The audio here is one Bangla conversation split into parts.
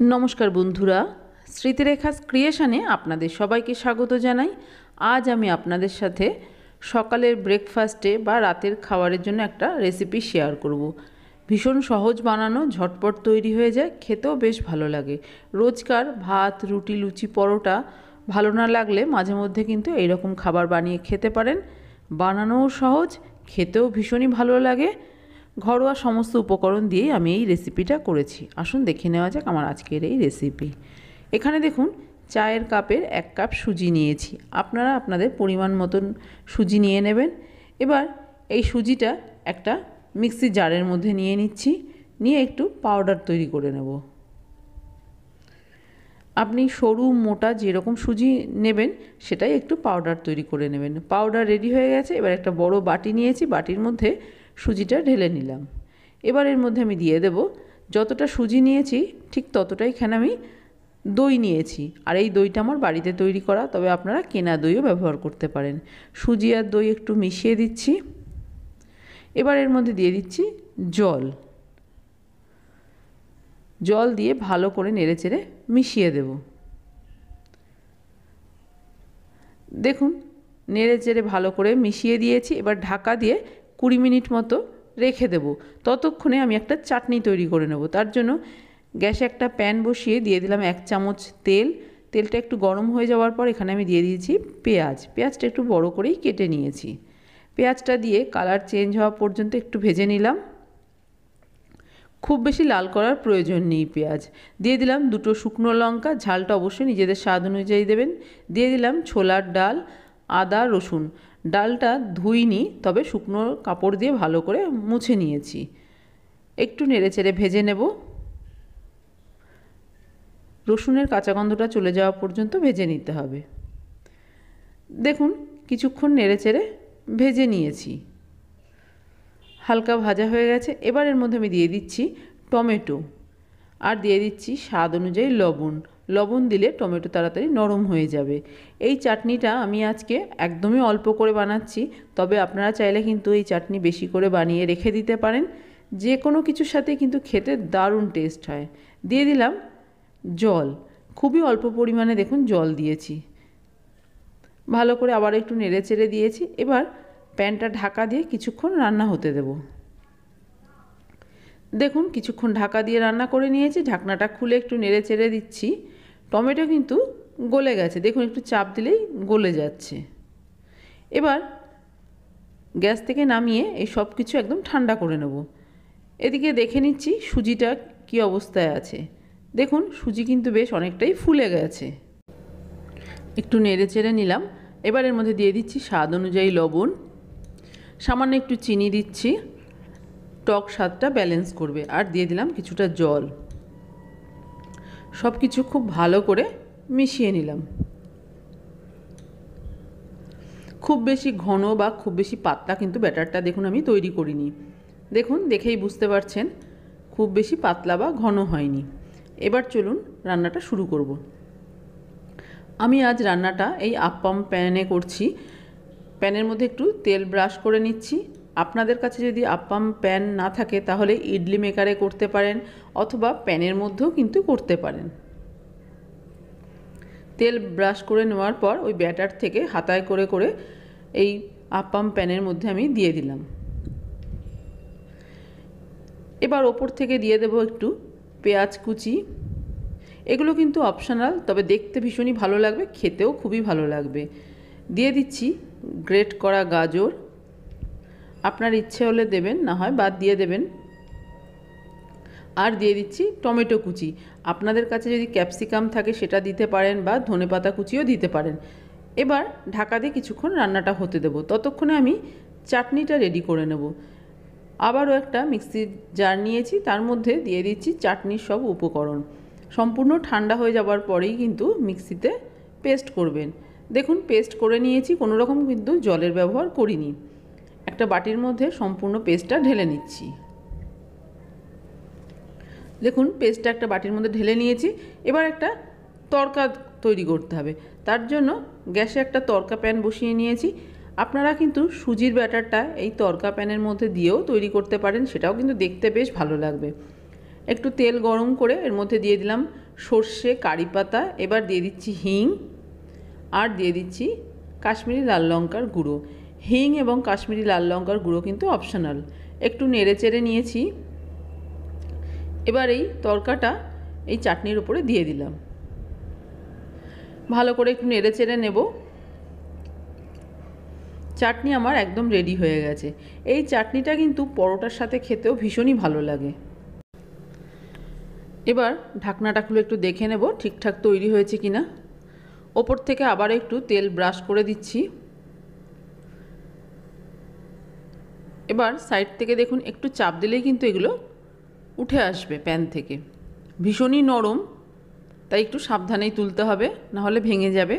নমস্কার বন্ধুরা, স্মৃতিরেখাস ক্রিয়েশনে আপনাদের সবাইকে স্বাগত জানাই। আজ আমি আপনাদের সাথে সকালের ব্রেকফাস্টে বা রাতের খাবারের জন্য একটা রেসিপি শেয়ার করব। ভীষণ সহজ বানানো, ঝটপট তৈরি হয়ে যায়, খেতেও বেশ ভালো লাগে। রোজকার ভাত, রুটি, লুচি, পরোটা ভালো না লাগলে মাঝে মধ্যে কিন্তু এইরকম খাবার বানিয়ে খেতে পারেন। বানানোও সহজ, খেতেও ভীষণই ভালো লাগে। ঘরোয়া সমস্ত উপকরণ দিয়েই আমি এই রেসিপিটা করেছি। আসুন দেখে নেওয়া যাক আমার আজকের এই রেসিপি। এখানে দেখুন, চায়ের কাপের 1 কাপ সুজি নিয়েছি। আপনারা আপনাদের পরিমাণ মতন সুজি নিয়ে নেবেন। এবার এই সুজিটা একটা মিক্সি জারের মধ্যে নিয়ে নিচ্ছি, নিয়ে একটু পাউডার তৈরি করে নেব। আপনি সরু মোটা যেরকম সুজি নেবেন সেটাই একটু পাউডার তৈরি করে নেবেন। পাউডার রেডি হয়ে গেছে। এবার একটা বড় বাটি নিয়েছি, বাটির মধ্যে সুজিটা ঢেলে নিলাম। এবার এর মধ্যে আমি দিয়ে দেব, যতটা সুজি নিয়েছি ঠিক ততটাই এখানে আমি দই নিয়েছি। আর এই দইটা আমার বাড়িতে তৈরি করা, তবে আপনারা কেনা দইও ব্যবহার করতে পারেন। সুজি আর দই একটু মিশিয়ে দিচ্ছি। এবার এর মধ্যে দিয়ে দিচ্ছি জল। জল দিয়ে ভালো করে নেড়েচেড়ে মিশিয়ে দেব। দেখুন, নেড়েচেড়ে ভালো করে মিশিয়ে দিয়েছি। এবার ঢাকা দিয়ে 20 মিনিট মতো রেখে দেব। ততক্ষণে আমি একটা চাটনি তৈরি করে নেব। তার জন্য গ্যাসে একটা প্যান বসিয়ে দিয়ে দিলাম 1 চামচ তেল। তেলটা একটু গরম হয়ে যাওয়ার পর এখানে আমি দিয়ে দিয়েছি পেঁয়াজ। পেঁয়াজটা একটু বড় করেই কেটে নিয়েছি। পেঁয়াজটা দিয়ে কালার চেঞ্জ হওয়া পর্যন্ত একটু ভেজে নিলাম। খুব বেশি লাল করার প্রয়োজন নেই। পেঁয়াজ দিয়ে দিলাম 2টো শুকনো লঙ্কা, ঝালটা অবশ্যই নিজেদের স্বাদ অনুযায়ী দেবেন। দিয়ে দিলাম ছোলার ডাল, আদা, রসুন। ডালটা ধুইনি, তবে শুকনো কাপড় দিয়ে ভালো করে মুছে নিয়েছি। একটু নেড়েচেড়ে ভেজে নেব। রসুনের কাঁচা গন্ধটা চলে যাওয়া পর্যন্ত ভেজে নিতে হবে। দেখুন, কিছুক্ষণ নেড়েচেড়ে ভেজে নিয়েছি, হালকা ভাজা হয়ে গেছে। এবার এর মধ্যে আমি দিয়ে দিচ্ছি টমেটো, আর দিয়ে দিচ্ছি স্বাদ অনুযায়ী লবণ। লবণ দিলে টমেটো তাড়াতাড়ি নরম হয়ে যাবে। এই চাটনিটা আমি আজকে একদমই অল্প করে বানাচ্ছি, তবে আপনারা চাইলে কিন্তু এই চাটনি বেশি করে বানিয়ে রেখে দিতে পারেন। যে কোনো কিছুর সাথে কিন্তু খেতে দারুণ টেস্ট হয়। দিয়ে দিলাম জল, খুবই অল্প পরিমাণে দেখুন জল দিয়েছি। ভালো করে আবার একটু নেড়েচেড়ে দিয়েছি। এবার প্যানটা ঢাকা দিয়ে কিছুক্ষণ রান্না হতে দেব। দেখুন, কিছুক্ষণ ঢাকা দিয়ে রান্না করে নিয়েছি। ঢাকনাটা খুলে একটু নেড়েচেড়ে দিচ্ছি। টমেটো কিন্তু গলে গেছে, দেখুন একটু চাপ দিলেই গলে যাচ্ছে। এবার গ্যাস থেকে নামিয়ে এই সব কিছু একদম ঠান্ডা করে নেব। এদিকে দেখে নিচ্ছি সুজিটা কি অবস্থায় আছে। দেখুন, সুজি কিন্তু বেশ অনেকটাই ফুলে গেছে। একটু নেড়েচেড়ে নিলাম। এবার এর মধ্যে দিয়ে দিচ্ছি স্বাদ অনুযায়ী লবণ, সামান্য একটু চিনি দিচ্ছি, টক স্বাদটা ব্যালেন্স করবে। আর দিয়ে দিলাম কিছুটা জল। সব কিছু খুব ভালো করে মিশিয়ে নিলাম। খুব বেশি ঘন বা খুব বেশি পাতলা কিন্তু ব্যাটারটা দেখুন আমি তৈরি করিনি। দেখুন, দেখেই বুঝতে পারছেন খুব বেশি পাতলা বা ঘন হয়নি। এবার চলুন রান্নাটা শুরু করব। আমি আজ রান্নাটা এই আপ্পাম প্যানে করছি। প্যানের মধ্যে একটু তেল ব্রাশ করে নিচ্ছি। আপনাদের কাছে যদি আপ্পাম প্যান না থাকে তাহলে ইডলি মেকারে করতে পারেন, অথবা প্যানের মধ্যেও কিন্তু করতে পারেন। তেল ব্রাশ করে নেওয়ার পর ওই ব্যাটার থেকে হাতায় করে করে এই আপ্পাম প্যানের মধ্যে আমি দিয়ে দিলাম। এবার ওপর থেকে দিয়ে দেব একটু পেঁয়াজ কুচি। এগুলো কিন্তু অপশনাল, তবে দেখতে ভীষণই ভালো লাগবে, খেতেও খুবই ভালো লাগবে। দিয়ে দিচ্ছি গ্রেট করা গাজর। আপনার ইচ্ছে হলে দেবেন, না হয় বাদ দিয়ে দেবেন। আর দিয়ে দিচ্ছি টমেটো কুচি। আপনাদের কাছে যদি ক্যাপসিকাম থাকে সেটা দিতে পারেন, বা ধনেপাতা কুচিও দিতে পারেন। এবার ঢাকা দিয়ে কিছুক্ষণ রান্নাটা হতে দেব। ততক্ষণে আমি চাটনিটা রেডি করে নেব। আবারও একটা মিক্সির জার নিয়েছি, তার মধ্যে দিয়ে দিচ্ছি চাটনির সব উপকরণ। সম্পূর্ণ ঠান্ডা হয়ে যাওয়ার পরেই কিন্তু মিক্সিতে পেস্ট করবেন। দেখুন, পেস্ট করে নিয়েছি, কোনো রকম কিন্তু জলের ব্যবহার করিনি। একটা বাটির মধ্যে সম্পূর্ণ পেস্টটা ঢেলে নিচ্ছি। দেখুন, পেস্টটা একটা বাটির মধ্যে ঢেলে নিয়েছি। এবার একটা তড়কা তৈরি করতে হবে। তার জন্য গ্যাসে একটা তড়কা প্যান বসিয়ে নিয়েছি। আপনারা কিন্তু সুজির ব্যাটারটা এই তড়কা প্যানের মধ্যে দিয়েও তৈরি করতে পারেন, সেটাও কিন্তু দেখতে বেশ ভালো লাগবে। একটু তেল গরম করে এর মধ্যে দিয়ে দিলাম সর্ষে, কারি পাতা, এবার দিয়ে দিচ্ছি হিং, আর দিয়ে দিচ্ছি কাশ্মীরি লাল লঙ্কার গুঁড়ো। হিং এবং কাশ্মীরি লাল লঙ্কার গুঁড়ো কিন্তু অপশনাল। একটু নেড়ে চেড়ে নিয়েছি। এবার এই তড়কাটা এই চাটনির উপরে দিয়ে দিলাম। ভালো করে একটু নেড়ে চেড়ে নেব। চাটনি আমার একদম রেডি হয়ে গেছে। এই চাটনিটা কিন্তু পরোটার সাথে খেতেও ভীষণই ভালো লাগে। এবার ঢাকনাটা খুলে একটু দেখে নেব ঠিকঠাক তৈরি হয়েছে কিনা। ওপর থেকে আবার একটু তেল ব্রাশ করে দিচ্ছি। এবার সাইড থেকে দেখুন একটু চাপ দিলেই কিন্তু এগুলো উঠে আসবে প্যান থেকে। ভীষণই নরম, তাই একটু সাবধানেই তুলতে হবে, নাহলে ভেঙে যাবে।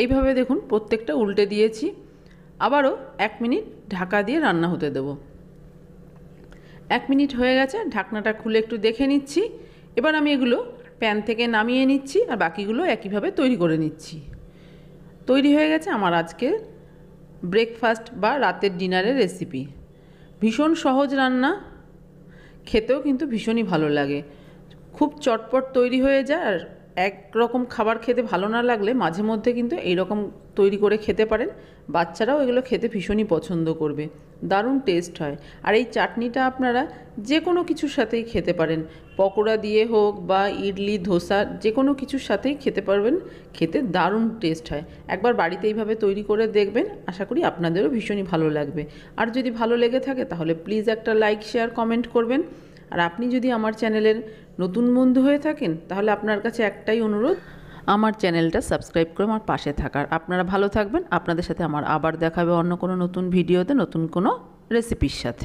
এইভাবে দেখুন প্রত্যেকটা উল্টে দিয়েছি। আবারও 1 মিনিট ঢাকা দিয়ে রান্না হতে দেব। 1 মিনিট হয়ে গেছে, ঢাকনাটা খুলে একটু দেখে নিচ্ছি। এবার আমি এগুলো প্যান থেকে নামিয়ে নিচ্ছি, আর বাকিগুলো একইভাবে তৈরি করে নিচ্ছি। তৈরি হয়ে গেছে আমার আজকে ব্রেকফাস্ট বা রাতের ডিনারের রেসিপি। ভীষণ সহজ রান্না, খেতেও কিন্তু ভীষণই ভালো লাগে। খুব চটপট তৈরি হয়ে যায়। আর একরকম খাবার খেতে ভালো না লাগলে মাঝে মধ্যে কিন্তু এইরকম তৈরি করে খেতে পারেন। বাচ্চারাও এগুলো খেতে ভীষণই পছন্দ করবে, দারুণ টেস্ট হয়। আর এই চাটনিটা আপনারা যে কোনো কিছুর সাথেই খেতে পারেন, পকোড়া দিয়ে হোক বা ইডলি, ধোসা, যে কোনো কিছুর সাথেই খেতে পারবেন, খেতে দারুণ টেস্ট হয়। একবার বাড়িতে এইভাবে তৈরি করে দেখবেন, আশা করি আপনাদেরও ভীষণই ভালো লাগবে। আর যদি ভালো লেগে থাকে তাহলে প্লিজ একটা লাইক, শেয়ার, কমেন্ট করবেন। আর আপনি যদি আমার চ্যানেলের নতুন বন্ধু হয়ে থাকেন তাহলে আপনার কাছে একটাই অনুরোধ, আমার চ্যানেলটা সাবস্ক্রাইব করে আমার পাশে থাকার। আপনারা ভালো থাকবেন। আপনাদের সাথে আমার আবার দেখা হবে অন্য কোনো নতুন ভিডিওতে, নতুন কোনো রেসিপির সাথে।